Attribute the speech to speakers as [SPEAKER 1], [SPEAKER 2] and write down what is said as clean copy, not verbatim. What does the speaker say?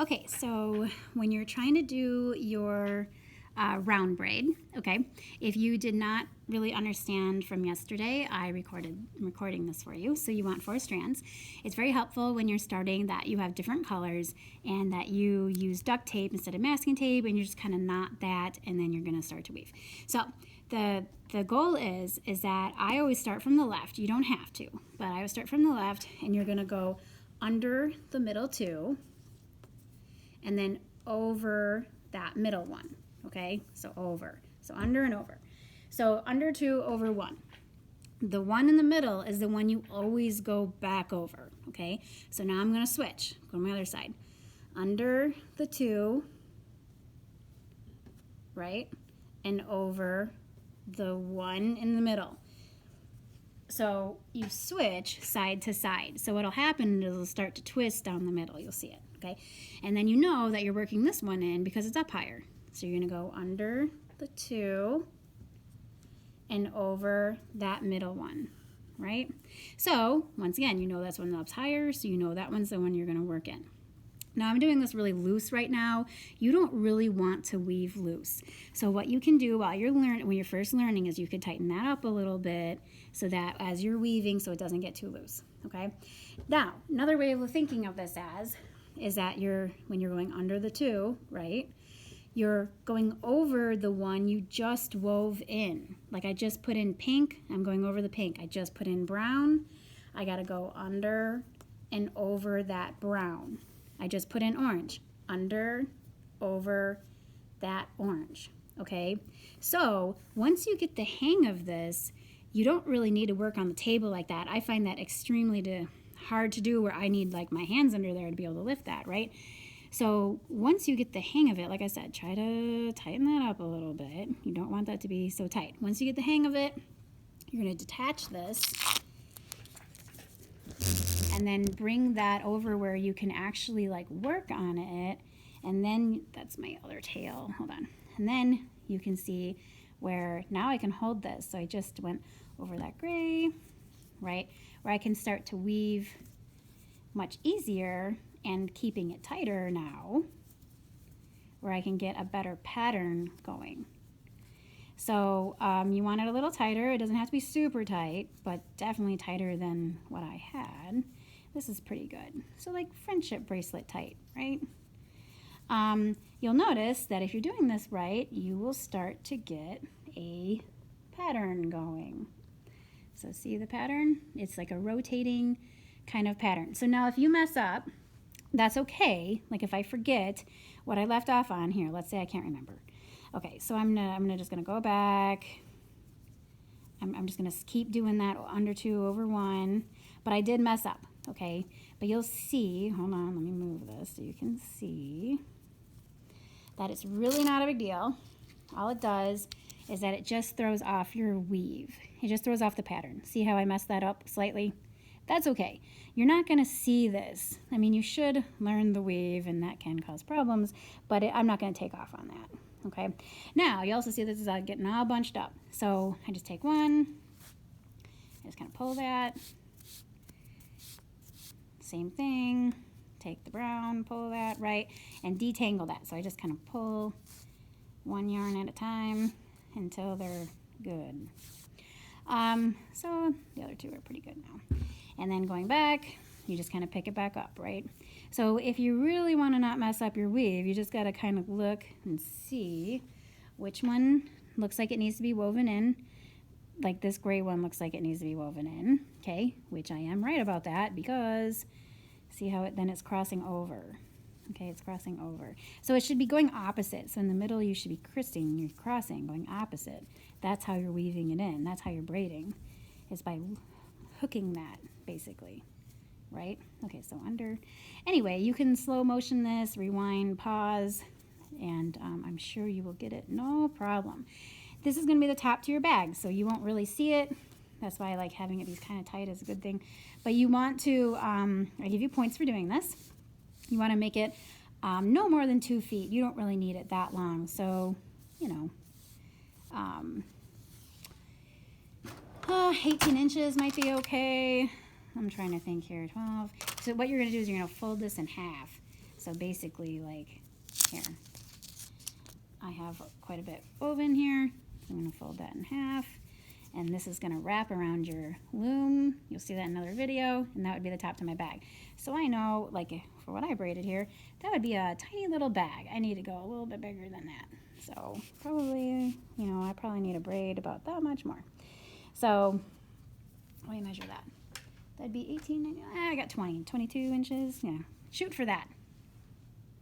[SPEAKER 1] Okay, so when you're trying to do your round braid, okay, if you did not really understand from yesterday, I'm recording this for you. So you want 4 strands. It's very helpful when you're starting that you have different colors and that you use duct tape instead of masking tape, and you just kind of knot that, and then you're going to start to weave. So the goal is that I always start from the left. You don't have to, but I always start from the left, and you're going to go under the middle 2 and then over that middle one, okay? So over, so under and over. So under 2, over 1. The one in the middle is the one you always go back over, okay? So now I'm gonna switch, go to my other side. Under the 2, right? And over the 1 in the middle. So you switch side to side. So what'll happen is it'll start to twist down the middle, you'll see it. Okay, and then you know that you're working this one in because it's up higher. So you're gonna go under the 2 and over that middle one, right? So once again, you know that's one that's higher, so you know that one's the one you're gonna work in. Now I'm doing this really loose right now. You don't really want to weave loose. So what you can do while you're when you're first learning is you can tighten that up a little bit so that as you're weaving, so it doesn't get too loose, okay? Now, another way of thinking of this is that when you're going under the 2, right, you're going over the one you just wove in. Like I just put in pink, I'm going over the pink. I just put in brown, I gotta go under and over that brown. I just put in orange, under, over that orange, okay? So once you get the hang of this, you don't really need to work on the table like that. I find that extremely hard to do where I need like my hands under there to be able to lift that, right? So once you get the hang of it, like I said, try to tighten that up a little bit. You don't want that to be so tight. Once you get the hang of it, you're going to detach this and then bring that over where you can actually like work on it. And then that's my other tail, hold on. And then you can see where now I can hold this. So I just went over that gray, right? Where I can start to weave much easier and keeping it tighter now, where I can get a better pattern going. So you want it a little tighter. It doesn't have to be super tight, but definitely tighter than what I had. This is pretty good. So like friendship bracelet tight, right? You'll notice that if you're doing this right, you will start to get a pattern going. So see the pattern? It's like a rotating kind of pattern. So now if you mess up, that's okay. Like if I forget what I left off on here, let's say I can't remember. Okay, so I'm just gonna go back. I'm just gonna keep doing that under 2 over 1, but I did mess up, okay? But you'll see, hold on, let me move this so you can see that it's really not a big deal. All it does is that it just throws off your weave. It just throws off the pattern. See how I messed that up slightly? That's okay. You're not gonna see this. I mean, you should learn the weave and that can cause problems, but I'm not gonna take off on that, okay? Now, you also see this is getting all bunched up. So I just take one, I just kind of pull that. Same thing, take the brown, pull that, right? And detangle that. So I just kind of pull one yarn at a time until they're good. So the other 2 are pretty good now. And then going back, you just kind of pick it back up, right? So if you really want to not mess up your weave, you just got to kind of look and see which one looks like it needs to be woven in. Like this gray one looks like it needs to be woven in, okay? Which I am right about that because see how then it's crossing over. Okay, it's crossing over. So it should be going opposite. So in the middle, you should be you're crossing, going opposite. That's how you're weaving it in. That's how you're braiding, is by hooking that, basically, right? Okay, so under. Anyway, you can slow motion this, rewind, pause, and I'm sure you will get it, no problem. This is gonna be the top to your bag, so you won't really see it. That's why I like having it be kind of tight is a good thing. But you want to, I give you points for doing this. You want to make it no more than 2 feet. You don't really need it that long. So, you know, 18 inches might be okay. I'm trying to think here, 12. So what you're going to do is you're going to fold this in half. So basically, like, here, I have quite a bit woven here. I'm going to fold that in half, and this is going to wrap around your loom. You'll see that in another video, and that would be the top to my bag. So I know, like, for what I braided here, that would be a tiny little bag. I need to go a little bit bigger than that. So probably, you know, I probably need a braid about that much more. So let me measure that. That'd be 18, I got 22 inches. Yeah, shoot for that.